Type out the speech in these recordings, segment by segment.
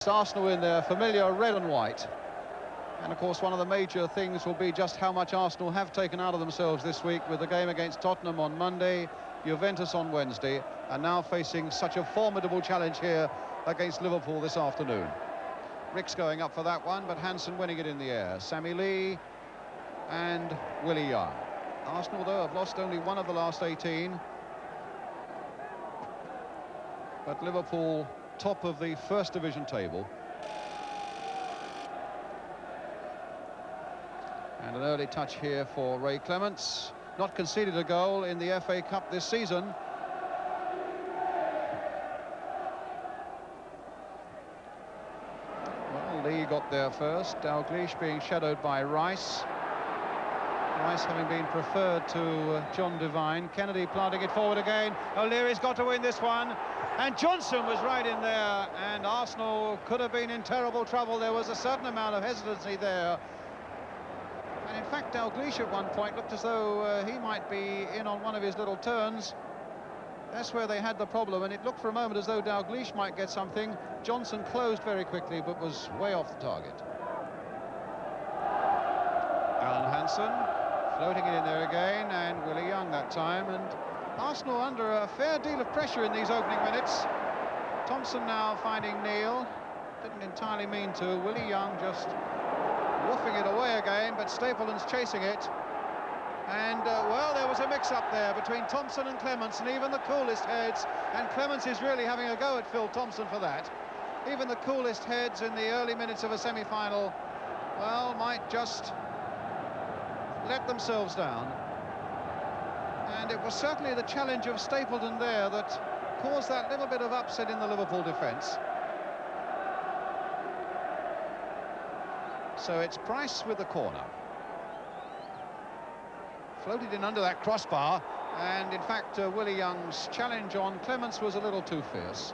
Arsenal in their familiar red and white. And of course one of the major things will be just how much Arsenal have taken out of themselves this week, with the game against Tottenham on Monday, Juventus on Wednesday, and now facing such a formidable challenge here against Liverpool this afternoon. Rick's going up for that one, but Hansen winning it in the air. Sammy Lee and Willie Young. Arsenal, though, have lost only one of the last 18. But Liverpool top of the First Division table. And an early touch here for Ray Clemence. Not conceded a goal in the FA Cup this season. Well, Lee got there first. Dalglish being shadowed by Rice. Rice having been preferred to John Devine. Kennedy planting it forward again. O'Leary's got to win this one. And Johnson was right in there, and Arsenal could have been in terrible trouble. There was a certain amount of hesitancy there. And in fact, Dalglish at one point looked as though he might be in on one of his little turns. That's where they had the problem, and it looked for a moment as though Dalglish might get something. Johnson closed very quickly, but was way off the target. Hansen floating it in there again, and Willie Young that time, and Arsenal under a fair deal of pressure in these opening minutes. Thompson now finding Neil. Didn't entirely mean to. Willie Young just woofing it away again, but Stapleton's chasing it. And, well, there was a mix-up there between Thompson and Clemence, and even the coolest heads, and Clemence is really having a go at Phil Thompson for that. Even the coolest heads in the early minutes of a semi-final, well, might just let themselves down. And it was certainly the challenge of Stapleton there that caused that little bit of upset in the Liverpool defence. So it's Price with the corner. Floated in under that crossbar, and in fact Willie Young's challenge on Clemence was a little too fierce.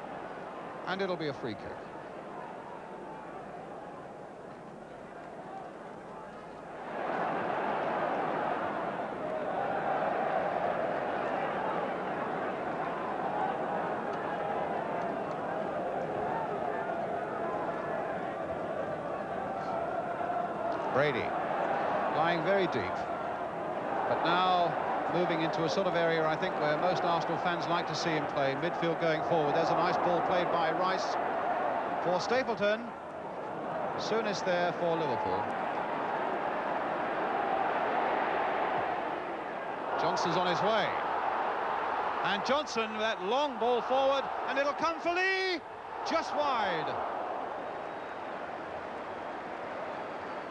And it'll be a free kick. Brady lying very deep, but now moving into a sort of area, I think, where most Arsenal fans like to see him play, midfield going forward. There's a nice ball played by Rice for Stapleton. Soonest there for Liverpool. Johnson's on his way, and Johnson, that long ball forward, and it'll come for Lee, just wide.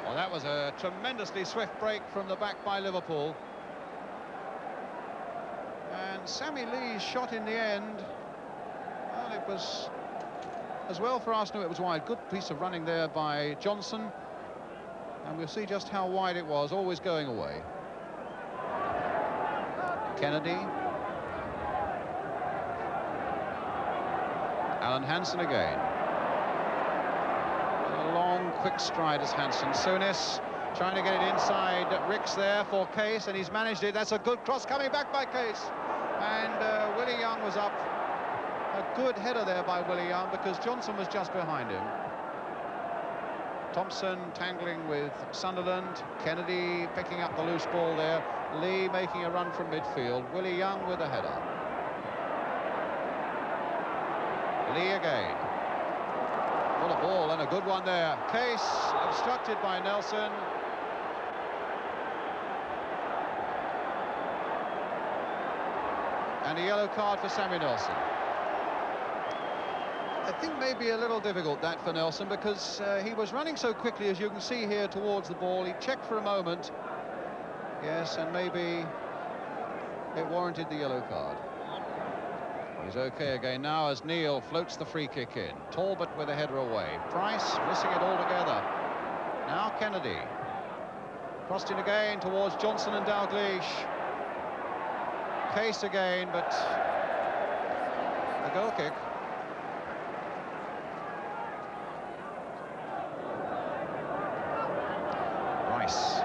Well, that was a tremendously swift break from the back by Liverpool. And Sammy Lee's shot in the end, well, it was, as well for Arsenal, it was wide. Good piece of running there by Johnson. And we'll see just how wide it was, always going away. Kennedy. Hansen again. Long, quick stride as Hansen. Souness trying to get it inside. Rick's there for Case, and he's managed it. That's a good cross coming back by Case. And Willie Young was up. A good header there by Willie Young, because Johnson was just behind him. Thompson tangling with Sunderland. Kennedy picking up the loose ball there. Lee making a run from midfield. Willie Young with a header. Lee again. Full of ball, and a good one there. Case obstructed by Nelson. And a yellow card for Sammy Nelson. I think maybe a little difficult that for Nelson, because he was running so quickly, as you can see here, towards the ball. He checked for a moment. Yes, and maybe it warranted the yellow card. He's okay again now as Neil floats the free kick in. Talbot with a header away. Price missing it altogether. Now Kennedy. Crossed in again towards Johnson and Dalglish. Case again, but a goal kick. Rice.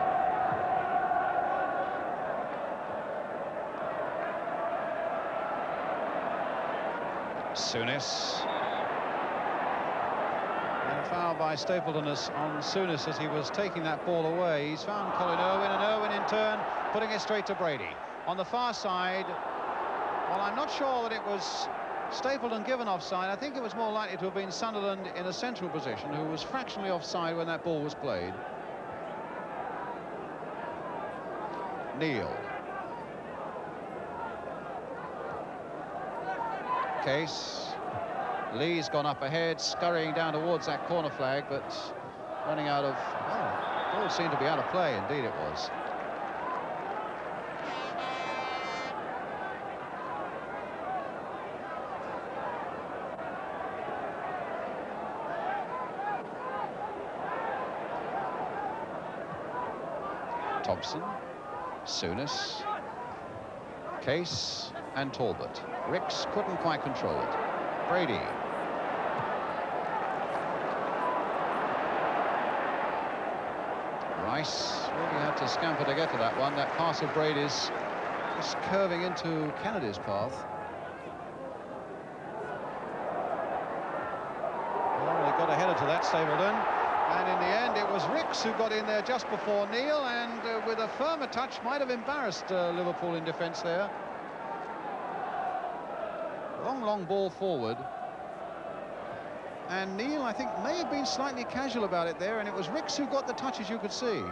Souness. foul by Stapleton on Souness as he was taking that ball away. He's found Colin Irwin, and Irwin in turn putting it straight to Brady. On the far side, well, I'm not sure that it was Stapleton given offside. I think it was more likely to have been Sunderland in a central position, who was fractionally offside when that ball was played. Neil. Case. Lee's gone up ahead, scurrying down towards that corner flag, but running out of... Oh, ball seemed to be out of play. Indeed it was. Thompson, Souness, Case and Talbot. Ricks couldn't quite control it. Brady. Rice really had to scamper to get to that one. That pass of Brady's just curving into Kennedy's path. Well, they got ahead to that, Stapleton. And in the end, it was Ricks who got in there just before Neil, and with a firmer touch, might have embarrassed Liverpool in defence there. Long ball forward. And Neil, I think, may have been slightly casual about it there, and it was Ricks who got the touch, as you could see.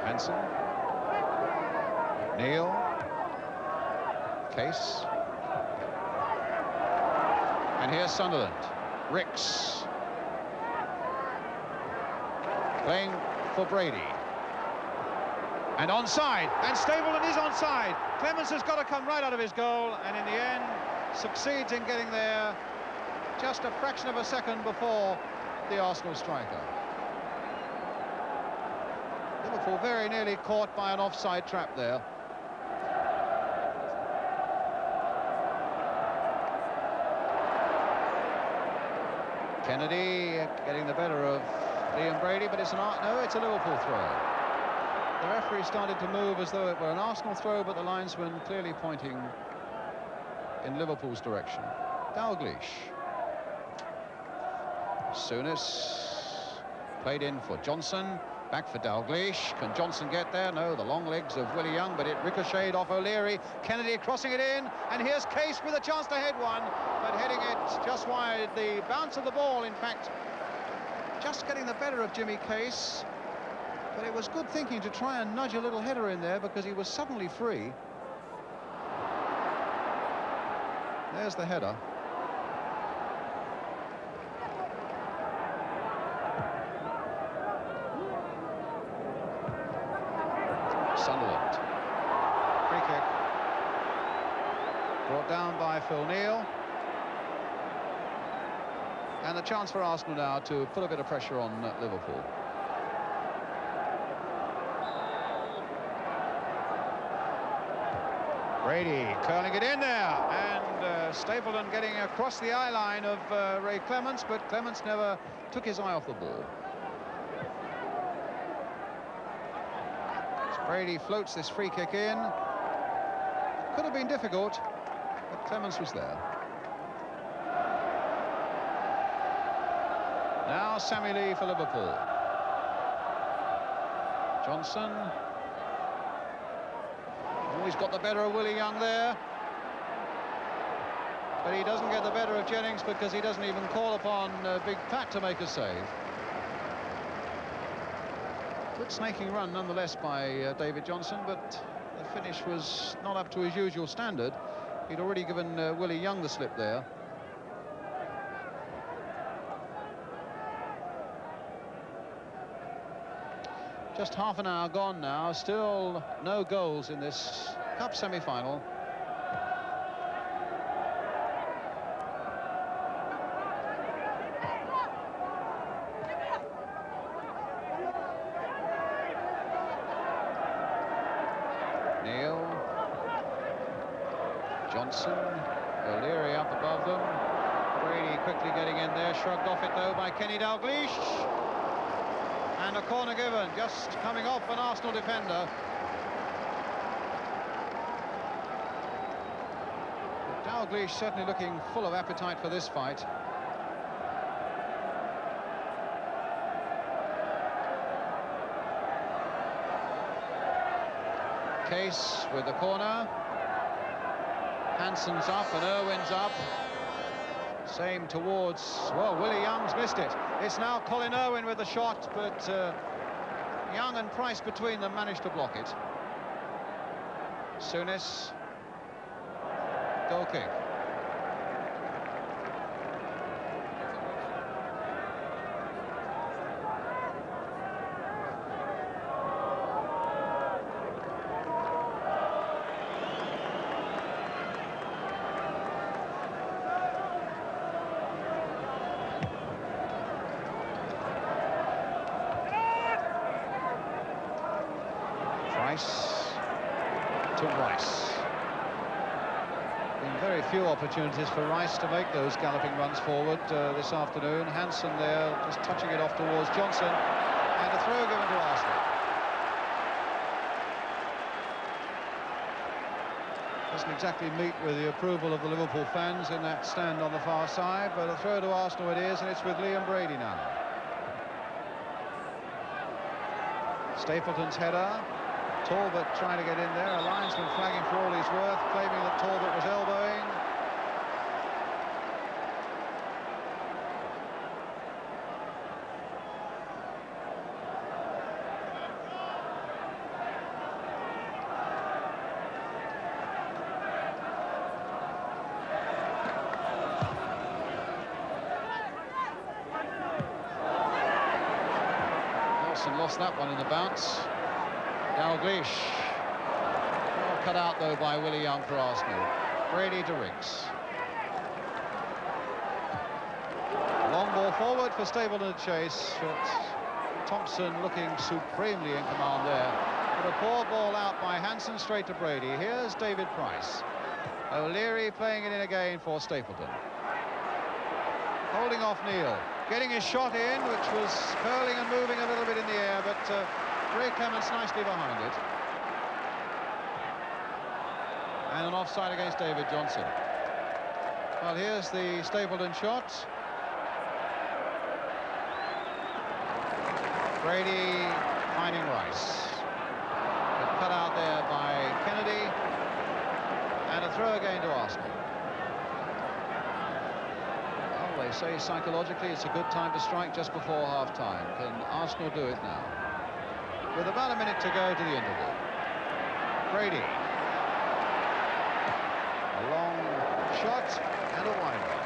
Hansen. Neil. Case. And here's Sunderland. Ricks. Playing for Brady. And onside. And Stapleton is onside. Clemence has got to come right out of his goal, and in the end succeeds in getting there just a fraction of a second before the Arsenal striker. Liverpool very nearly caught by an offside trap there. Kennedy getting the better of Liam Brady, but it's it's a Liverpool throw. The referee started to move as though it were an Arsenal throw, but the linesman clearly pointing in Liverpool's direction. Dalglish. Souness played in for Johnson. Back for Dalglish. Can Johnson get there? No, the long legs of Willie Young, but it ricocheted off O'Leary. Kennedy crossing it in, and here's Case with a chance to head one, but heading it just wide. The bounce of the ball, in fact, just getting the better of Jimmy Case, but it was good thinking to try and nudge a little header in there because he was suddenly free. There's the header. Sunderland. Free kick. Brought down by Phil Neal. And a chance for Arsenal now to put a bit of pressure on Liverpool. Brady curling it in there, and Stapleton getting across the eye line of Ray Clemence, but Clemence never took his eye off the ball. As Brady floats this free kick in. Could have been difficult, but Clemence was there. Now Sammy Lee for Liverpool. Johnson. He's got the better of Willie Young there. But he doesn't get the better of Jennings because he doesn't even call upon Big Pat to make a save. Good snaking run nonetheless by David Johnson, but the finish was not up to his usual standard. He'd already given Willie Young the slip there. Just half an hour gone now, still no goals in this cup semi-final. Neil, Johnson, O'Leary up above them. Brady quickly getting in there, shrugged off it though by Kenny Dalglish. And a corner given, just coming off an Arsenal defender. But Dalglish certainly looking full of appetite for this fight. Case with the corner. Hansen's up and Irwin's up. Same towards, well, Willie Young's missed it. It's now Colin Irwin with the shot, but Young and Price between them managed to block it. Souness, goal kick. To Rice. Been very few opportunities for Rice to make those galloping runs forward this afternoon. Hansen there just touching it off towards Johnson, and a throw given to Arsenal. Doesn't exactly meet with the approval of the Liverpool fans in that stand on the far side, but a throw to Arsenal it is, and it's with Liam Brady now. Stapleton's header. Talbot trying to get in there, a linesman flagging for all he's worth, claiming that Talbot was elbowing. Nelson lost that one in the bounce. Dalglish. Well cut out, though, by Willie Young for Arsenal. Brady to Riggs. Long ball forward for Stapleton to chase, but Thompson looking supremely in command there. But a poor ball out by Hansen straight to Brady. Here's David Price. O'Leary playing it in again for Stapleton. Holding off Neil. Getting his shot in, which was curling and moving a little bit in the air, but Clemence nicely behind it. And an offside against David Johnson. Well, here's the Stapleton shot. Brady finding Rice. But cut out there by Kennedy. And a throw again to Arsenal. Well, they say psychologically it's a good time to strike just before half-time. Can Arsenal do it now? With about a minute to go to the interval. Brady. A long shot and a wide one.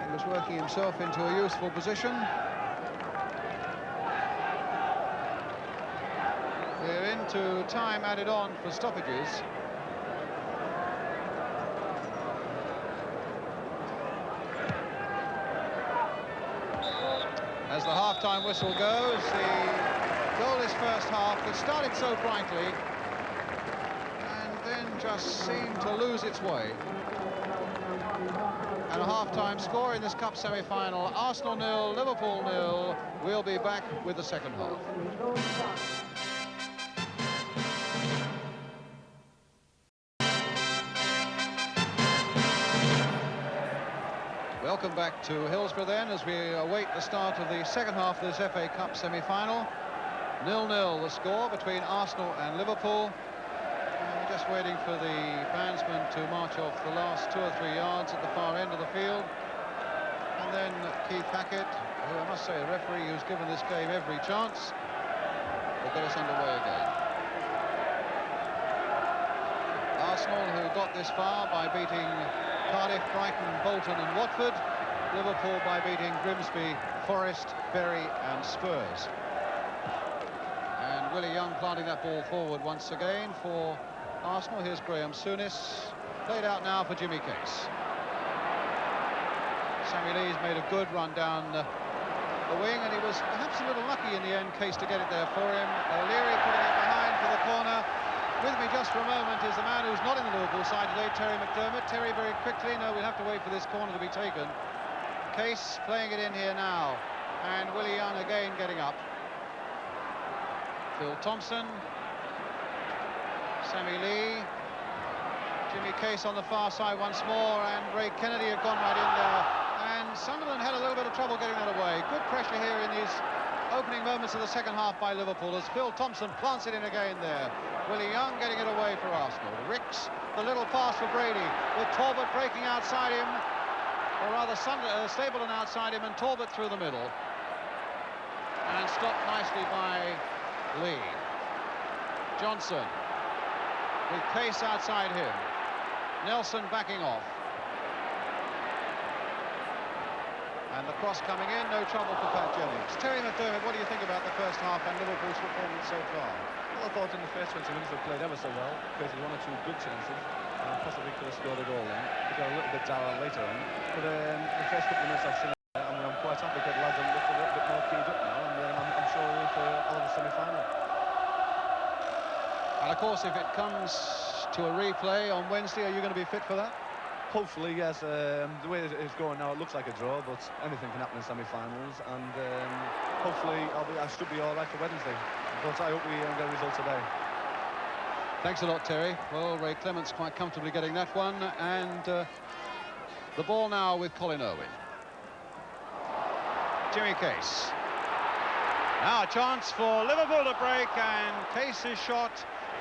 He was working himself into a useful position. We're into time added on for stoppages. As the half-time whistle goes, the goalless first half that started so brightly and then just seemed to lose its way. And a half-time score in this Cup semi-final, Arsenal 0, Liverpool 0. We'll be back with the second half. Welcome back to Hillsborough then, as we await the start of the second half of this FA Cup semi-final. 0-0 the score between Arsenal and Liverpool. And we're just waiting for the bandsman to march off the last 2 or 3 yards at the far end of the field. And then Keith Hackett, who I must say, the referee who's given this game every chance, will get us underway again. Arsenal, who got this far by beating Cardiff, Brighton, Bolton and Watford. Liverpool by beating Grimsby, Forest, Bury and Spurs. And Willie Young planting that ball forward once again for Arsenal. Here's Graham Souness. Played out now for Jimmy Case. Sammy Lee's made a good run down the wing, and he was perhaps a little lucky in the end, Case, to get it there for him. O'Leary putting it behind for the corner. With me just for a moment is the man who's not in the Liverpool side today, Terry McDermott. Terry, very quickly, no, we'll have to wait for this corner to be taken. Case playing it in here now, and Willie Young again getting up. Phil Thompson, Sammy Lee, Jimmy Case on the far side once more, and Ray Kennedy had gone right in there. And Sunderland had a little bit of trouble getting that away. Good pressure here in these opening moments of the second half by Liverpool as Phil Thompson plants it in again there. Willie Young getting it away for Arsenal. Ricks, the little pass for Brady, with Talbot breaking outside him, or rather Stapleton outside him, and Talbot through the middle. And stopped nicely by Lee. Johnson, with Case outside him. Nelson backing off. And the cross coming in, no trouble for Pat Jennings. Terry McDermott, what do you think about the first half and Liverpool's performance so far? Well, I thought in the first 20 minutes they played ever so well, created one or two good chances, and possibly could have scored a goal then. They got a little bit down later on, but the first couple of minutes I've seen, I'm quite happy because the lads are looking a little bit more keyed up now, and I'm sure we're in for another semi-final. And of course, if it comes to a replay on Wednesday, are you going to be fit for that? Hopefully, yes. The way it's going now, it looks like a draw, but anything can happen in semi-finals, and hopefully I should be all right for Wednesday. But I hope we get a result today. Thanks a lot, Terry. Well, Ray Clemence quite comfortably getting that one, and the ball now with Colin Irwin. Jimmy Case. Now a chance for Liverpool to break, and Case's shot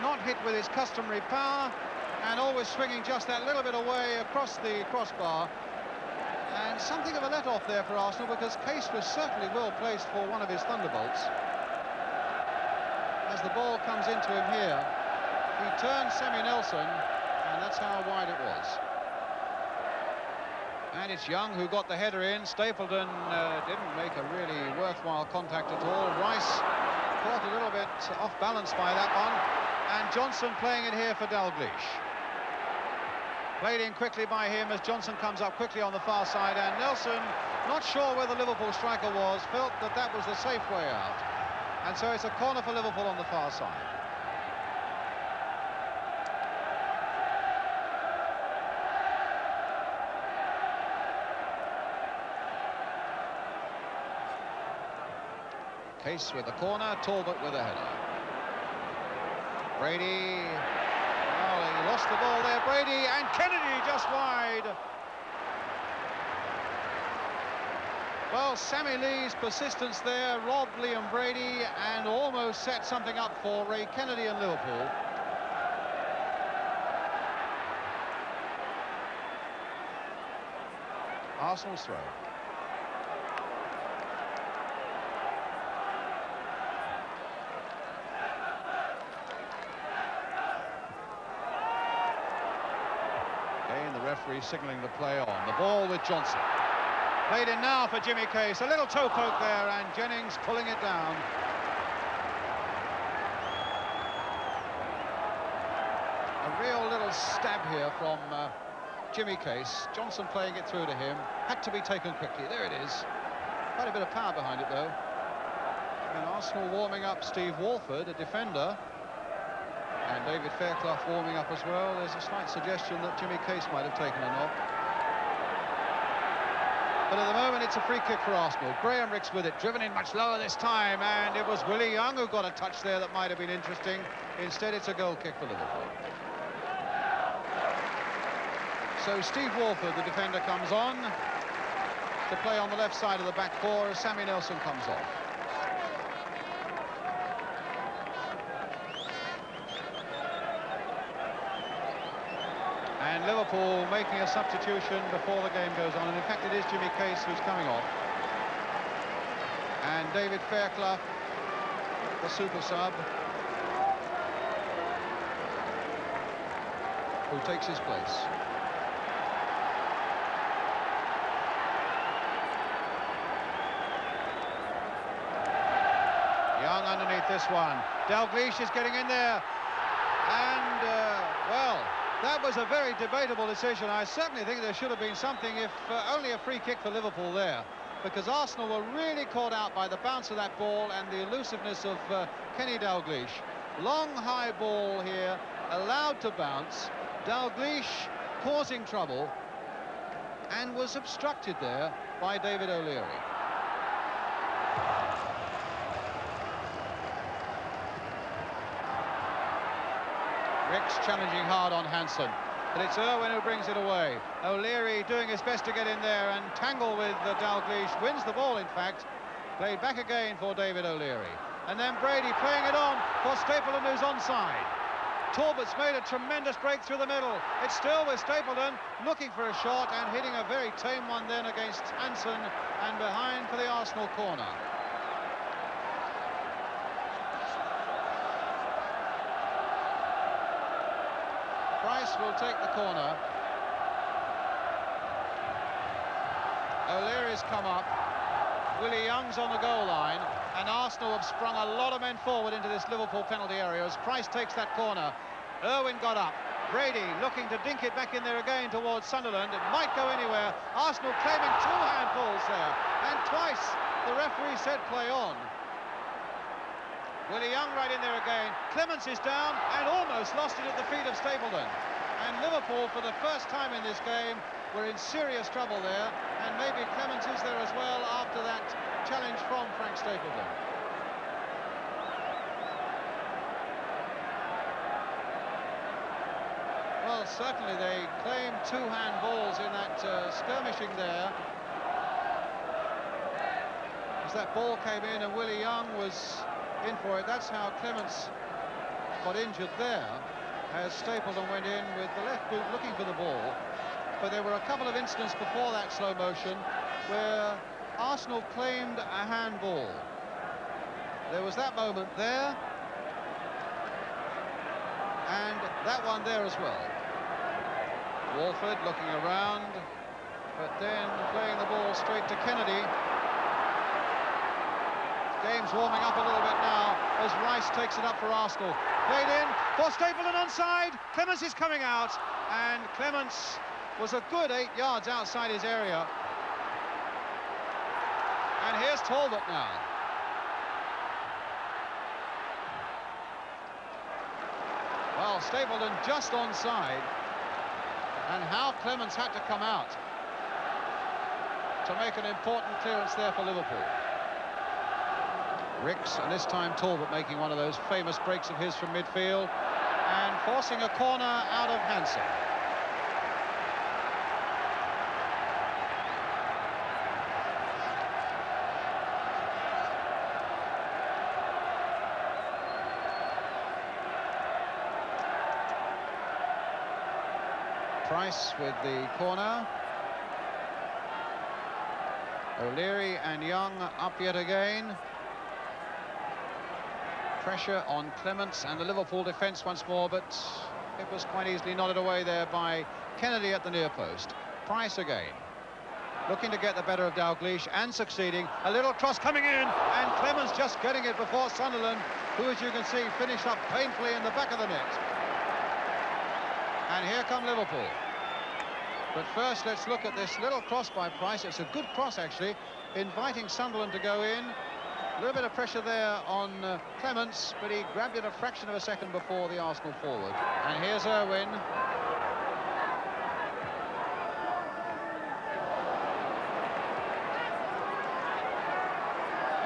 not hit with his customary power, and always swinging just that little bit away across the crossbar. And something of a let-off there for Arsenal, because Case was certainly well placed for one of his thunderbolts. As the ball comes into him here, he turns Sammy Nelson, and that's how wide it was. And it's Young who got the header in. Stapleton didn't make a really worthwhile contact at all. Rice caught a little bit off balance by that one. And Johnson playing it here for Dalglish. Played in quickly by him as Johnson comes up quickly on the far side, and Nelson, not sure where the Liverpool striker was, felt that that was the safe way out. And so it's a corner for Liverpool on the far side. Case with the corner, Talbot with a header. Brady, well, he lost the ball there, Brady, and Kennedy just wide. Well, Sammy Lee's persistence there robbed Liam Brady and almost set something up for Ray Kennedy and Liverpool. Arsenal's throw. Referee signalling the play on. The ball with Johnson. Played in now for Jimmy Case. A little toe poke there, and Jennings pulling it down. A real little stab here from Jimmy Case. Johnson playing it through to him. Had to be taken quickly. There it is. Quite a bit of power behind it, though. And Arsenal warming up Steve Walford, a defender. And David Fairclough warming up as well. There's a slight suggestion that Jimmy Case might have taken a knock. But at the moment, it's a free kick for Arsenal. Graham Ricks with it, driven in much lower this time, and it was Willie Young who got a touch there that might have been interesting. Instead, it's a goal kick for Liverpool. So Steve Walford, the defender, comes on to play on the left side of the back four as Sammy Nelson comes off. And Liverpool making a substitution before the game goes on, and in fact it is Jimmy Case who's coming off. And David Fairclough, the super sub, who takes his place. Young underneath this one. Dalglish is getting in there, and well, that was a very debatable decision. I certainly think there should have been something, if only a free kick for Liverpool there, because Arsenal were really caught out by the bounce of that ball and the elusiveness of Kenny Dalglish. Long high ball here, allowed to bounce. Dalglish causing trouble and was obstructed there by David O'Leary. Ricks challenging hard on Hansen, but it's Irwin who brings it away. O'Leary doing his best to get in there and tangle with Dalglish, wins the ball in fact. Played back again for David O'Leary. And then Brady playing it on for Stapleton, who's onside. Talbot's made a tremendous break through the middle. It's still with Stapleton looking for a shot and hitting a very tame one then against Hansen and behind for the Arsenal corner. Price will take the corner. O'Leary's come up. Willie Young's on the goal line, and Arsenal have sprung a lot of men forward into this Liverpool penalty area as Price takes that corner. Irwin got up. Brady looking to dink it back in there again towards Sunderland. It might go anywhere. Arsenal claiming 2 handballs there, and twice the referee said play on. Willie Young right in there again. Clemence is down and almost lost it at the feet of Stapleton. And Liverpool, for the first time in this game, were in serious trouble there, and maybe Clemence is there as well after that challenge from Frank Stapleton. Well, certainly they claimed 2 handballs in that skirmishing there. As that ball came in and Willie Young was in for it, that's how Clemence got injured there, as Stapleton went in with the left boot looking for the ball. But there were a couple of incidents before that slow motion where Arsenal claimed a handball. There was that moment there, and that one there as well. Walford looking around, but then playing the ball straight to Kennedy. Game's warming up a little bit now as Rice takes it up for Arsenal. Played in for Stapleton onside. Clemence is coming out, and Clemence was a good 8 yards outside his area. And here's Talbot now. Well, Stapleton just onside, and how Clemence had to come out to make an important clearance there for Liverpool. Ricks, and this time Talbot making one of those famous breaks of his from midfield and forcing a corner out of Hansen. Price with the corner. O'Leary and Young up yet again. Pressure on Clemence and the Liverpool defence once more, but it was quite easily nodded away there by Kennedy at the near post. Price again, looking to get the better of Dalglish and succeeding. A little cross coming in, and Clemence just getting it before Sunderland, who, as you can see, finish up painfully in the back of the net. And here come Liverpool. But first, let's look at this little cross by Price. It's a good cross, actually, inviting Sunderland to go in. A little bit of pressure there on Clemence, but he grabbed it a fraction of a second before the Arsenal forward. And here's Irwin.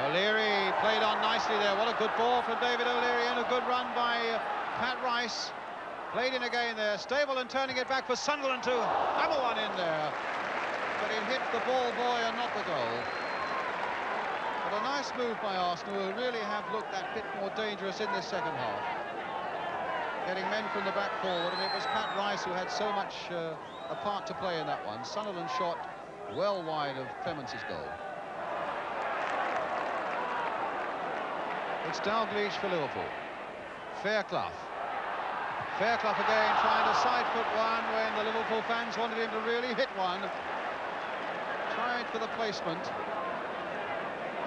O'Leary played on nicely there. What a good ball from David O'Leary, and a good run by Pat Rice. Played in again there. Stapleton turning it back for Sunderland to hammer one in there. But it hit the ball boy and not the goal. But a nice move by Arsenal, who really have looked that bit more dangerous in this second half. Getting men from the back forward, and it was Pat Rice who had so much a part to play in that one. Sunderland shot well wide of Clemence's goal. It's Dalglish for Liverpool. Fairclough. Fairclough again trying to side foot one when the Liverpool fans wanted him to really hit one. Tried for the placement.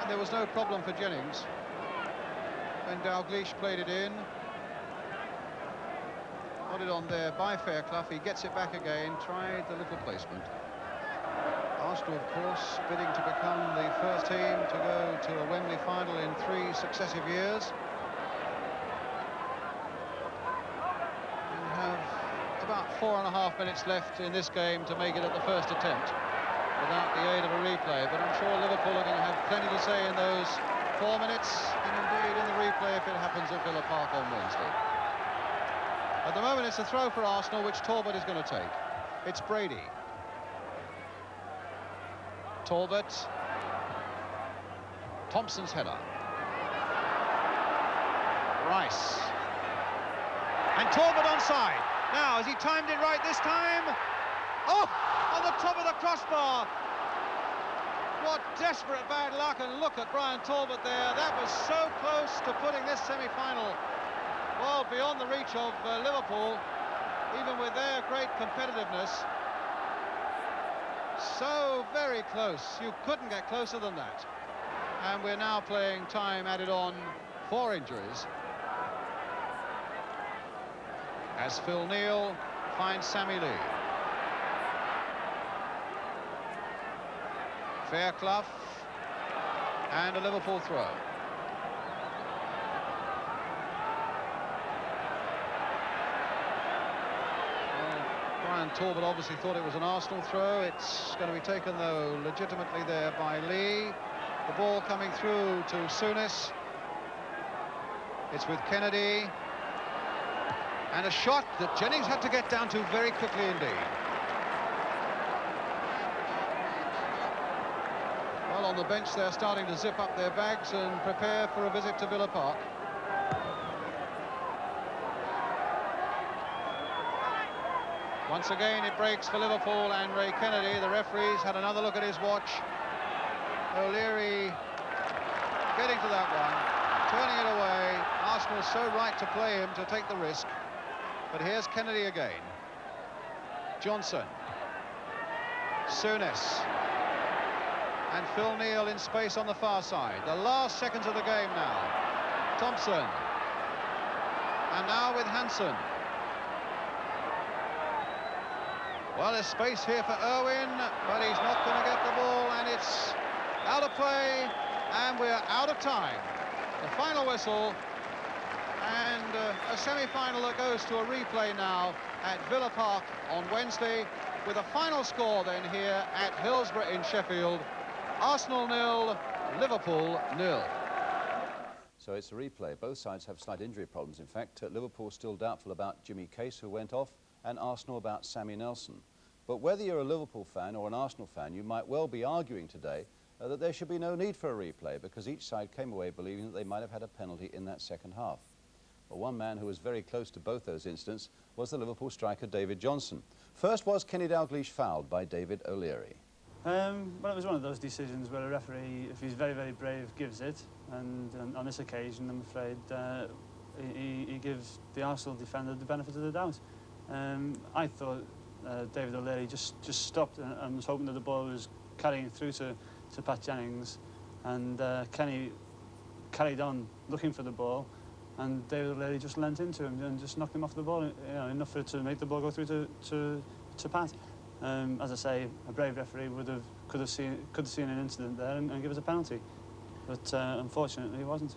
And there was no problem for Jennings. And Dalglish played it in. Got it on there by Fairclough. He gets it back again. Tried the little placement. Arsenal, of course, bidding to become the first team to go to a Wembley final in 3 successive years. 4.5 minutes left in this game to make it at the first attempt without the aid of a replay, but I'm sure Liverpool are going to have plenty to say in those 4 minutes, and indeed in the replay if it happens at Villa Park on Wednesday. At the moment, it's a throw for Arsenal, which Talbot is going to take. It's Brady. Talbot. Thompson's header. Rice. And Talbot onside. Now, has he timed it right this time? Oh, on the top of the crossbar. What desperate bad luck, and look at Brian Talbot there. That was so close to putting this semi-final well beyond the reach of Liverpool, even with their great competitiveness. So very close. You couldn't get closer than that. And we're now playing time added on for injuries, as Phil Neal finds Sammy Lee. Fairclough, and a Liverpool throw. Brian Talbot obviously thought it was an Arsenal throw. It's going to be taken, though, legitimately there by Lee. The ball coming through to Souness. It's with Kennedy. And a shot that Jennings had to get down to very quickly indeed. Well, on the bench they're starting to zip up their bags and prepare for a visit to Villa Park. Once again it breaks for Liverpool and Ray Kennedy. The referee's had another look at his watch. O'Leary getting to that one, turning it away. Arsenal's so right to play him, to take the risk. But here's Kennedy again. Johnson. Souness. And Phil Neal in space on the far side. The last seconds of the game now. Thompson. And now with Hansen. Well, there's space here for Irwin, but he's not going to get the ball, and it's out of play, and we're out of time. The final whistle, and a semi-final that goes to a replay now at Villa Park on Wednesday, with a final score then here at Hillsborough in Sheffield. Arsenal 0, Liverpool 0. So it's a replay. Both sides have slight injury problems. In fact, Liverpool still doubtful about Jimmy Case, who went off, and Arsenal about Sammy Nelson. But whether you're a Liverpool fan or an Arsenal fan, you might well be arguing today that there should be no need for a replay, because each side came away believing that they might have had a penalty in that second half. Well, one man who was very close to both those incidents was the Liverpool striker David Johnson. First was Kenny Dalglish fouled by David O'Leary. Well, it was one of those decisions where a referee, if he's very, very brave, gives it, and on this occasion, I'm afraid, he gives the Arsenal defender the benefit of the doubt. I thought David O'Leary just stopped and was hoping that the ball was carrying through to Pat Jennings, and Kenny carried on looking for the ball, and David O'Leary just leant into him and just knocked him off the ball, you know, enough for it to make the ball go through to Pat. As I say, a brave referee could have seen an incident there and give us a penalty, but unfortunately it wasn't.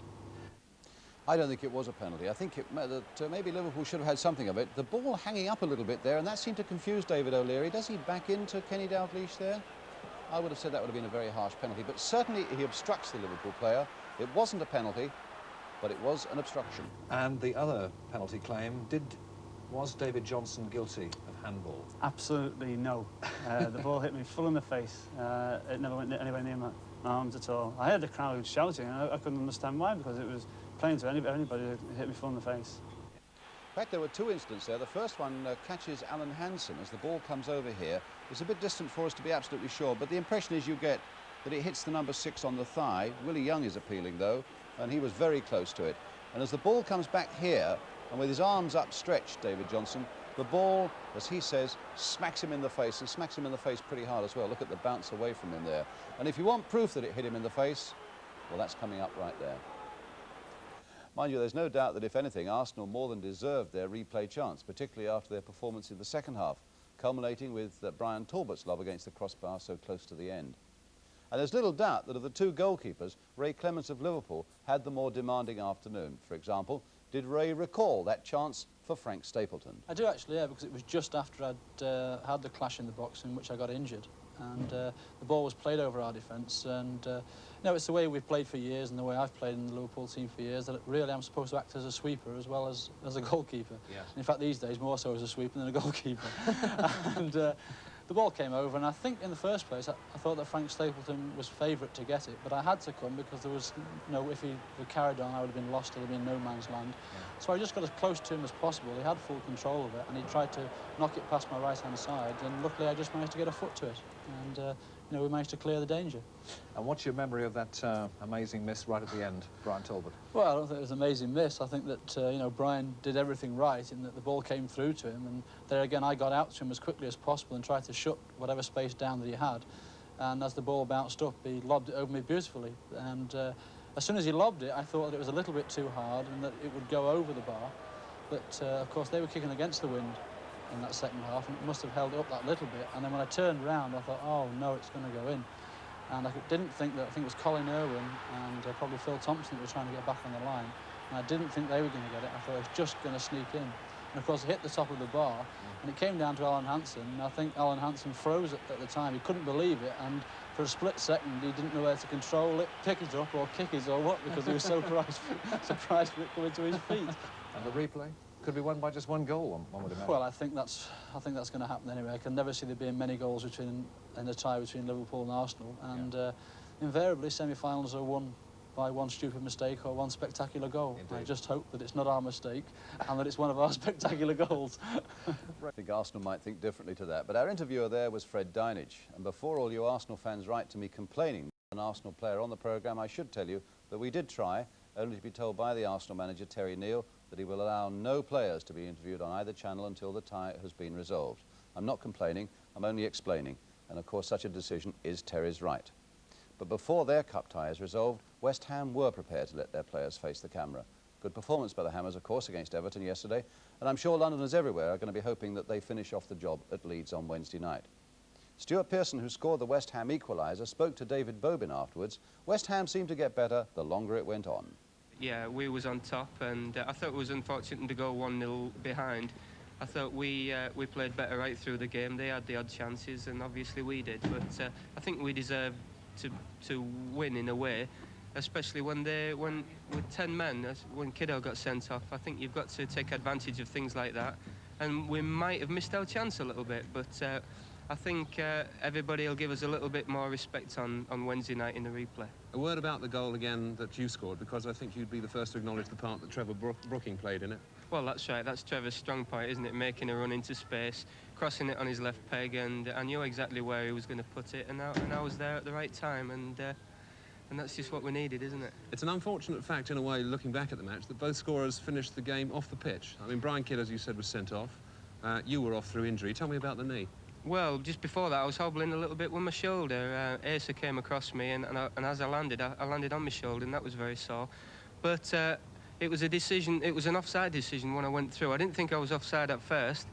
I don't think it was a penalty. I think that maybe Liverpool should have had something of it. The ball hanging up a little bit there, and that seemed to confuse David O'Leary. Does he back into Kenny Dalglish there? I would have said that would have been a very harsh penalty, but certainly he obstructs the Liverpool player. It wasn't a penalty, but it was an obstruction. And the other penalty claim, was David Johnson guilty of handball? Absolutely no. The ball hit me full in the face. It never went anywhere near my arms at all. I heard the crowd shouting, and I couldn't understand why, because it was plain to anybody that hit me full in the face. In fact, there were two incidents there. The first one catches Alan Hansen as the ball comes over here. It's a bit distant for us to be absolutely sure, but the impression is you get that it hits the number 6 on the thigh. Willie Young is appealing, though, and he was very close to it. And as the ball comes back here, and with his arms upstretched, David Johnson, the ball, as he says, smacks him in the face, and smacks him in the face pretty hard as well. Look at the bounce away from him there. And if you want proof that it hit him in the face, well, that's coming up right there. Mind you, there's no doubt that, if anything, Arsenal more than deserved their replay chance, particularly after their performance in the second half, culminating with Brian Talbot's lob against the crossbar so close to the end. And there's little doubt that of the two goalkeepers, Ray Clemence of Liverpool had the more demanding afternoon. For example, did Ray recall that chance for Frank Stapleton. I do actually, yeah, because it was just after I'd had the clash in the box in which I got injured, and the ball was played over our defence, and you know, it's the way we've played for years and the way I've played in the Liverpool team for years, that really I'm supposed to act as a sweeper as well as a goalkeeper. Yes. In fact, these days more so as a sweeper than a goalkeeper. And the ball came over, and I think in the first place I thought that Frank Stapleton was favourite to get it, but I had to come because there was, you know, if he carried on I would have been lost, there would have been no man's land. Yeah. So I just got as close to him as possible. He had full control of it, and he tried to knock it past my right hand side, and luckily I just managed to get a foot to it, and you know, we managed to clear the danger. And what's your memory of that amazing miss right at the end, Brian Talbot? Well, I don't think it was an amazing miss. I think that you know, Brian did everything right in that the ball came through to him, and there again I got out to him as quickly as possible and tried to shut whatever space down that he had, and as the ball bounced up he lobbed it over me beautifully, and as soon as he lobbed it I thought that it was a little bit too hard and that it would go over the bar, but of course they were kicking against the wind in that second half, and it must have held it up that little bit, and then when I turned round I thought, oh no, it's going to go in. And I didn't think that, I think it was Colin Irwin and probably Phil Thompson that were trying to get back on the line, and I didn't think they were going to get it. I thought it was just going to sneak in, and of course it hit the top of the bar, and it came down to Alan Hansen, and I think Alan Hansen froze it at the time. He couldn't believe it, and for a split second he didn't know whether to control it, pick it up or kick it or what, because he was so surprised with it coming to his feet. And the replay could be won by just one goal, one would imagine. Well, I think that's going to happen anyway. I can never see there being many goals in a tie between Liverpool and Arsenal, and invariably semi-finals are won by one stupid mistake or one spectacular goal. Indeed. I just hope that it's not our mistake and that it's one of our spectacular goals. I think Arsenal might think differently to that, but our interviewer there was Fred Dinage, and before all you Arsenal fans write to me complaining an Arsenal player on the programme, I should tell you that we did try, only to be told by the Arsenal manager Terry Neal that he will allow no players to be interviewed on either channel until the tie has been resolved. I'm not complaining, I'm only explaining, and of course such a decision is Terry's right. But before their cup tie is resolved, West Ham were prepared to let their players face the camera. Good performance by the Hammers, of course, against Everton yesterday, and I'm sure Londoners everywhere are going to be hoping that they finish off the job at Leeds on Wednesday night. Stuart Pearson, who scored the West Ham equaliser, spoke to David Bobin afterwards. West Ham seemed to get better the longer it went on. Yeah, we was on top, and I thought it was unfortunate to go 1-0 behind. I thought we played better right through the game. They had the odd chances, and obviously we did. But I think we deserved to win in a way, especially when with 10 men, when Kiddo got sent off. I think you've got to take advantage of things like that, and we might have missed our chance a little bit. But I think everybody will give us a little bit more respect on Wednesday night in the replay. A word about the goal again that you scored, because I think you'd be the first to acknowledge the part that Trevor Brooking played in it. Well, that's right. That's Trevor's strong point, isn't it? Making a run into space, crossing it on his left peg, and I knew exactly where he was going to put it, and I was there at the right time, and that's just what we needed, isn't it? It's an unfortunate fact, in a way, looking back at the match, that both scorers finished the game off the pitch. I mean, Brian Kidd, as you said, was sent off. You were off through injury. Tell me about the knee. Well, just before that, I was hobbling a little bit with my shoulder. Asa came across me, and as I landed on my shoulder, and that was very sore. But it was a decision. It was an offside decision when I went through. I didn't think I was offside at first,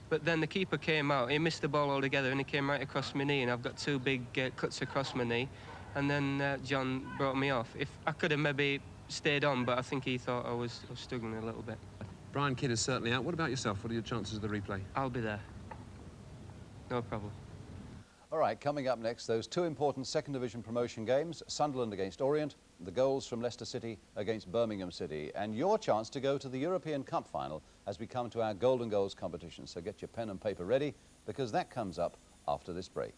but then the keeper came out. He missed the ball altogether, and he came right across my knee, and I've got two big cuts across my knee. And then John brought me off. If I could have maybe stayed on, but I think he thought I was struggling a little bit. Brian Kidd is certainly out. What about yourself? What are your chances of the replay? I'll be there. No problem. All right, coming up next, those two important second division promotion games, Sunderland against Orient, the goals from Leicester City against Birmingham City, and your chance to go to the European Cup final as we come to our Golden Goals competition. So get your pen and paper ready, because that comes up after this break.